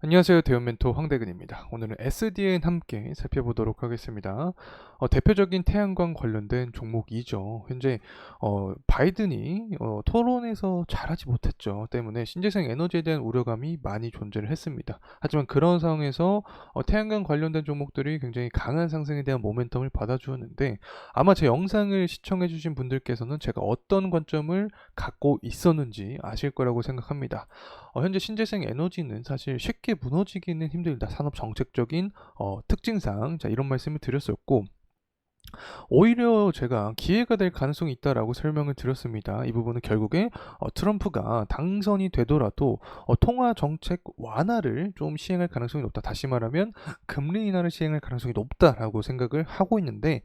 안녕하세요. 대형 멘토 황대근입니다. 오늘은 SDN 함께 살펴보도록 하겠습니다. 대표적인 태양광 관련된 종목이죠. 현재 바이든이 토론에서 잘하지 못했죠. 때문에 신재생 에너지에 대한 우려감이 많이 존재를 했습니다. 하지만 그런 상황에서 태양광 관련된 종목들이 굉장히 강한 상승에 대한 모멘텀을 받아주었는데, 아마 제 영상을 시청해주신 분들께서는 제가 어떤 관점을 갖고 있었는지 아실 거라고 생각합니다. 현재 신재생 에너지는 사실 쉽게 무너지기는 힘들다. 산업 정책적인 특징상 이런 말씀을 드렸었고, 오히려 제가 기회가 될 가능성이 있다라고 설명을 드렸습니다. 이 부분은 결국에 트럼프가 당선이 되더라도 통화 정책 완화를 좀 시행할 가능성이 높다. 다시 말하면 금리 인하를 시행할 가능성이 높다라고 생각을 하고 있는데,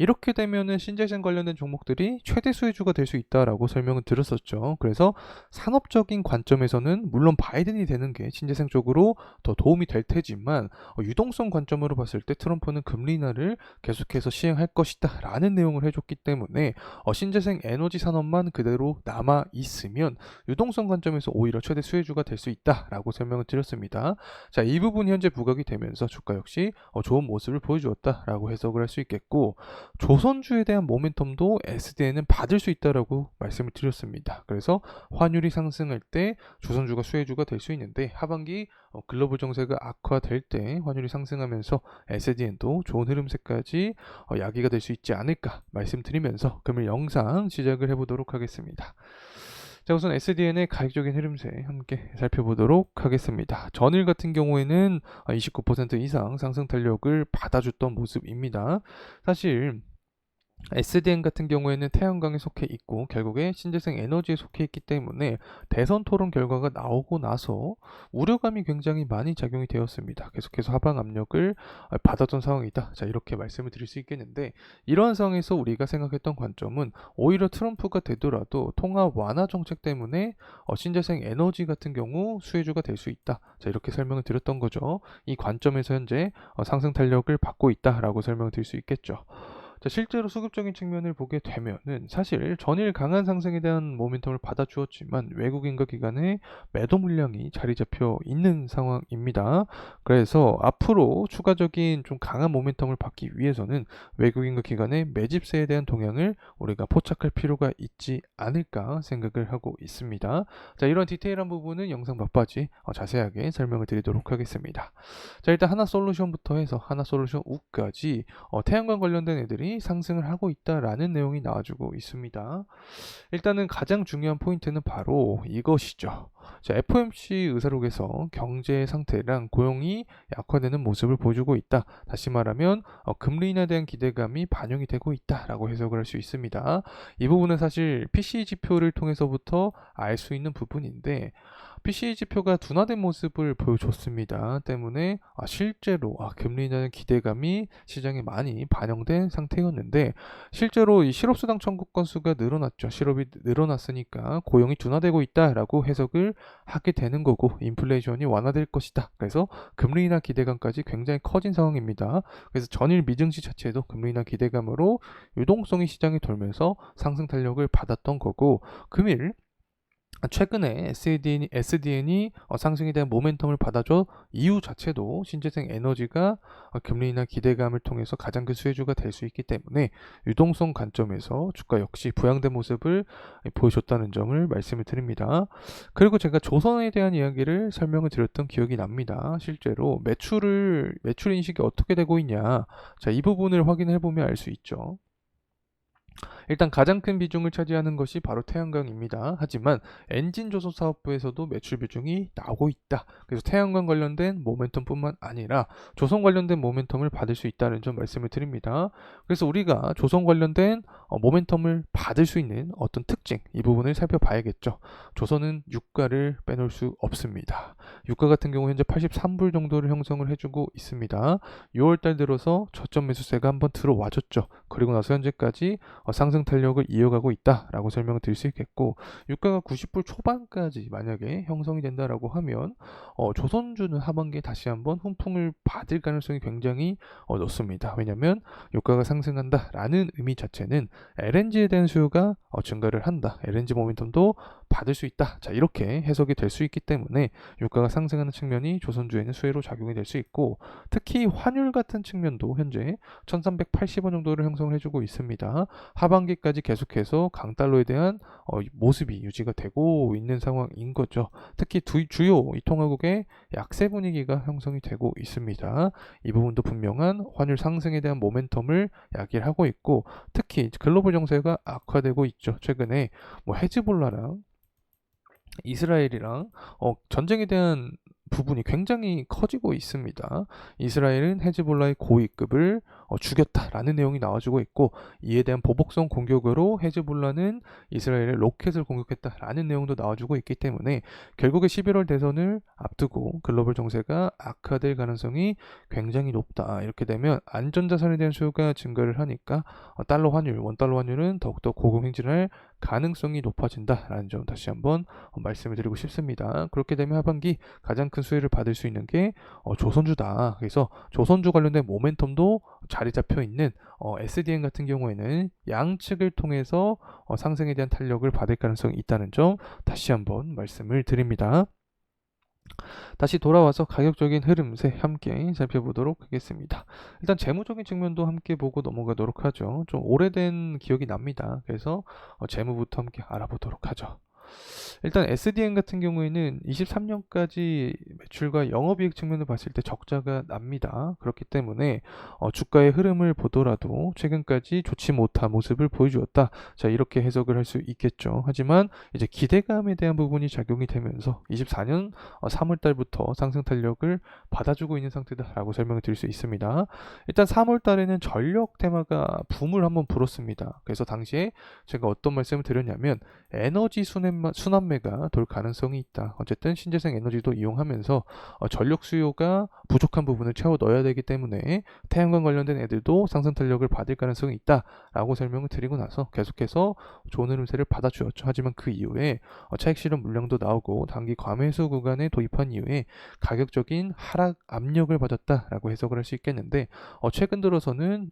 이렇게 되면은 신재생 관련된 종목들이 최대 수혜주가 될 수 있다라고 설명을 드렸었죠. 그래서 산업적인 관점에서는 물론 바이든이 되는 게 신재생 쪽으로 더 도움이 될 테지만, 유동성 관점으로 봤을 때 트럼프는 금리 인하를 계속해서 시행할 것이다 라는 내용을 해줬기 때문에 신재생 에너지 산업만 그대로 남아 있으면 유동성 관점에서 오히려 최대 수혜주가 될 수 있다 라고 설명을 드렸습니다. 자, 이 부분이 현재 부각이 되면서 주가 역시 좋은 모습을 보여주었다 라고 해석을 할 수 있겠고, 조선주에 대한 모멘텀도 SDN은 받을 수 있다라고 말씀을 드렸습니다. 그래서 환율이 상승할 때 조선주가 수혜주가 될 수 있는데, 하반기 글로벌 정세가 악화될 때 환율이 상승하면서 SDN도 좋은 흐름세까지 야기가 될 수 있지 않을까 말씀드리면서 금일 영상 시작을 해보도록 하겠습니다. 자, 우선 SDN의 가격적인 흐름세 함께 살펴보도록 하겠습니다. 전일 같은 경우에는 29% 이상 상승 탄력을 받아줬던 모습입니다. 사실 SDN 같은 경우에는 태양광에 속해 있고 결국에 신재생 에너지에 속해 있기 때문에 대선 토론 결과가 나오고 나서 우려감이 굉장히 많이 작용이 되었습니다. 계속해서 하방 압력을 받았던 상황이다. 자, 이렇게 말씀을 드릴 수 있겠는데, 이러한 상황에서 우리가 생각했던 관점은 오히려 트럼프가 되더라도 통화 완화 정책 때문에 신재생 에너지 같은 경우 수혜주가 될 수 있다. 자, 이렇게 설명을 드렸던 거죠. 이 관점에서 현재 상승 탄력을 받고 있다라고 설명을 드릴 수 있겠죠. 자, 실제로 수급적인 측면을 보게 되면은 사실 전일 강한 상승에 대한 모멘텀을 받아주었지만 외국인과 기관의 매도 물량이 자리 잡혀 있는 상황입니다. 그래서 앞으로 추가적인 좀 강한 모멘텀을 받기 위해서는 외국인과 기관의 매집세에 대한 동향을 우리가 포착할 필요가 있지 않을까 생각을 하고 있습니다. 자, 이런 디테일한 부분은 영상 막바지 자세하게 설명을 드리도록 하겠습니다. 자, 일단 하나솔루션부터 해서 하나솔루션 우까지 태양광 관련된 애들이 상승을 하고 있다라는 내용이 나와주고 있습니다. 일단은 가장 중요한 포인트는 바로 이것이죠. 자, FOMC 의사록에서 경제 상태랑 고용이 약화되는 모습을 보여주고 있다. 다시 말하면 금리 인하에 대한 기대감이 반영이 되고 있다라고 해석을 할 수 있습니다. 이 부분은 사실 PCE 지표를 통해서부터 알 수 있는 부분인데, PCE 지표가 둔화된 모습을 보여줬습니다. 때문에 실제로 금리 인하의 기대감이 시장에 많이 반영된 상태였는데, 실제로 이 실업수당 청구 건수가 늘어났죠. 실업이 늘어났으니까 고용이 둔화되고 있다라고 해석을 하게 되는 거고, 인플레이션이 완화될 것이다. 그래서 금리 인하 기대감까지 굉장히 커진 상황입니다. 그래서 전일 미증시 자체도 금리 인하 기대감으로 유동성이 시장에 돌면서 상승 탄력을 받았던 거고, 금일 최근에 SDN이 상승에 대한 모멘텀을 받아줘 이유 자체도 신재생 에너지가 금리 인하 기대감을 통해서 가장 큰 수혜주가 될 수 있기 때문에 유동성 관점에서 주가 역시 부양된 모습을 보여줬다는 점을 말씀을 드립니다. 그리고 제가 조선에 대한 이야기를 설명을 드렸던 기억이 납니다. 실제로 매출 인식이 어떻게 되고 있냐, 자, 이 부분을 확인해 보면 알 수 있죠. 일단 가장 큰 비중을 차지하는 것이 바로 태양광입니다. 하지만 엔진 조소 사업부에서도 매출 비중이 나오고 있다. 그래서 태양광 관련된 모멘텀뿐만 아니라 조선 관련된 모멘텀을 받을 수 있다는 점 말씀을 드립니다. 그래서 우리가 조선 관련된 모멘텀을 받을 수 있는 어떤 특징, 이 부분을 살펴봐야겠죠. 조선은 유가를 빼놓을 수 없습니다. 유가 같은 경우 현재 83불 정도를 형성을 해주고 있습니다. 6월달 들어서 저점 매수세가 한번 들어와줬죠. 그리고 나서 현재까지 상승 상승 탄력을 이어가고 있다라고 설명을 드릴 수 있겠고, 유가가 90불 초반까지 만약에 형성이 된다라고 하면 조선주는 하반기에 다시 한번 훈풍을 받을 가능성이 굉장히 높습니다. 왜냐하면 유가가 상승한다라는 의미 자체는 LNG에 대한 수요가 증가를 한다. LNG 모멘텀도 받을 수 있다. 자, 이렇게 해석이 될 수 있기 때문에 유가가 상승하는 측면이 조선주에는 수혜로 작용이 될 수 있고, 특히 환율 같은 측면도 현재 1380원 정도를 형성을 해주고 있습니다. 하반기까지 계속해서 강달러에 대한 모습이 유지가 되고 있는 상황인 거죠. 특히 주요 이 통화국의 약세 분위기가 형성이 되고 있습니다. 이 부분도 분명한 환율 상승에 대한 모멘텀을 야기를 하고 있고, 특히 글로벌 정세가 악화되고 있죠. 최근에 뭐 헤즈볼라랑 이스라엘이랑 전쟁에 대한 부분이 굉장히 커지고 있습니다. 이스라엘은 헤즈볼라의 고위급을 죽였다라는 내용이 나와주고 있고, 이에 대한 보복성 공격으로 헤즈볼라는 이스라엘의 로켓을 공격했다라는 내용도 나와주고 있기 때문에 결국에 11월 대선을 앞두고 글로벌 정세가 악화될 가능성이 굉장히 높다. 이렇게 되면 안전자산에 대한 수요가 증가를 하니까 달러 환율, 원달러 환율은 더욱더 고공행진할 가능성이 높아진다라는 점 다시 한번 말씀을 드리고 싶습니다. 그렇게 되면 하반기 가장 큰 수혜를 받을 수 있는 게 조선주다. 그래서 조선주 관련된 모멘텀도 자리 잡혀 있는 SDN 같은 경우에는 양측을 통해서 상승에 대한 탄력을 받을 가능성이 있다는 점 다시 한번 말씀을 드립니다. 다시 돌아와서 가격적인 흐름세 함께 살펴보도록 하겠습니다. 일단 재무적인 측면도 함께 보고 넘어가도록 하죠. 좀 오래된 기억이 납니다. 그래서 재무부터 함께 알아보도록 하죠. 일단 SDN 같은 경우에는 23년까지 매출과 영업이익 측면을 봤을 때 적자가 납니다. 그렇기 때문에 주가의 흐름을 보더라도 최근까지 좋지 못한 모습을 보여주었다. 자, 이렇게 해석을 할 수 있겠죠. 하지만 이제 기대감에 대한 부분이 작용이 되면서 24년 3월 달부터 상승 탄력을 받아주고 있는 상태다라고 설명을 드릴 수 있습니다. 일단 3월 달에는 전력 테마가 붐을 한번 불었습니다. 그래서 당시에 제가 어떤 말씀을 드렸냐면 에너지 순환매가 돌 가능성이 있다. 어쨌든 신재생 에너지도 이용하면서 전력 수요가 부족한 부분을 채워 넣어야 되기 때문에 태양광 관련된 애들도 상승 탄력을 받을 가능성이 있다라고 설명을 드리고 나서 계속해서 좋은 흐름세를 받아주었죠. 하지만 그 이후에 차익 실현 물량도 나오고 단기 과매수 구간에 도입한 이후에 가격적인 하락 압력을 받았다라고 해석을 할 수 있겠는데, 최근 들어서는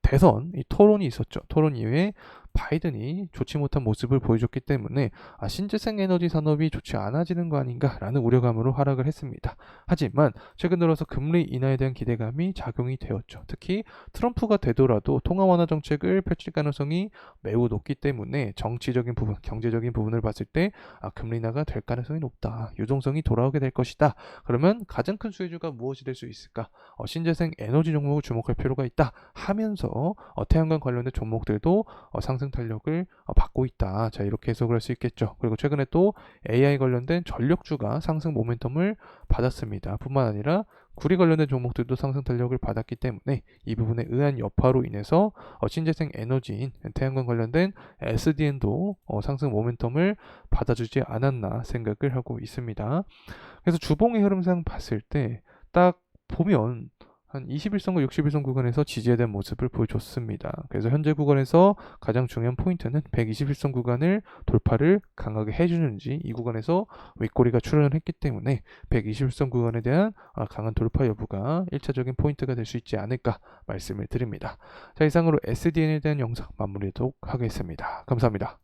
대선 이 토론이 있었죠. 토론 이후에 바이든이 좋지 못한 모습을 보여줬기 때문에 신재생 에너지 산업이 좋지 않아지는 거 아닌가라는 우려감으로 하락을 했습니다. 하지만 최근 들어서 금리 인하에 대한 기대감이 작용이 되었죠. 특히 트럼프가 되더라도 통화 완화 정책을 펼칠 가능성이 매우 높기 때문에 정치적인 부분, 경제적인 부분을 봤을 때 금리 인하가 될 가능성이 높다. 유동성이 돌아오게 될 것이다. 그러면 가장 큰 수혜주가 무엇이 될 수 있을까? 신재생 에너지 종목을 주목할 필요가 있다 하면서 태양광 관련된 종목들도 상승 탄력을 받고 있다. 자, 이렇게 해석을 할 수 있겠죠. 그리고 최근에 또 AI 관련된 전력주가 상승 모멘텀을 받았습니다. 뿐만 아니라 구리 관련된 종목들도 상승 탄력을 받았기 때문에 이 부분에 의한 여파로 인해서 신재생 에너지인 태양광 관련된 SDN도 상승 모멘텀을 받아주지 않았나 생각을 하고 있습니다. 그래서 주봉의 흐름상 봤을 때 딱 보면 한 21선과 61선 구간에서 지지에 대한 모습을 보여줬습니다. 그래서 현재 구간에서 가장 중요한 포인트는 121선 구간을 돌파를 강하게 해주는지, 이 구간에서 윗꼬리가 출현을 했기 때문에 121선 구간에 대한 강한 돌파 여부가 1차적인 포인트가 될 수 있지 않을까 말씀을 드립니다. 자, 이상으로 SDN에 대한 영상 마무리하도록 하겠습니다. 감사합니다.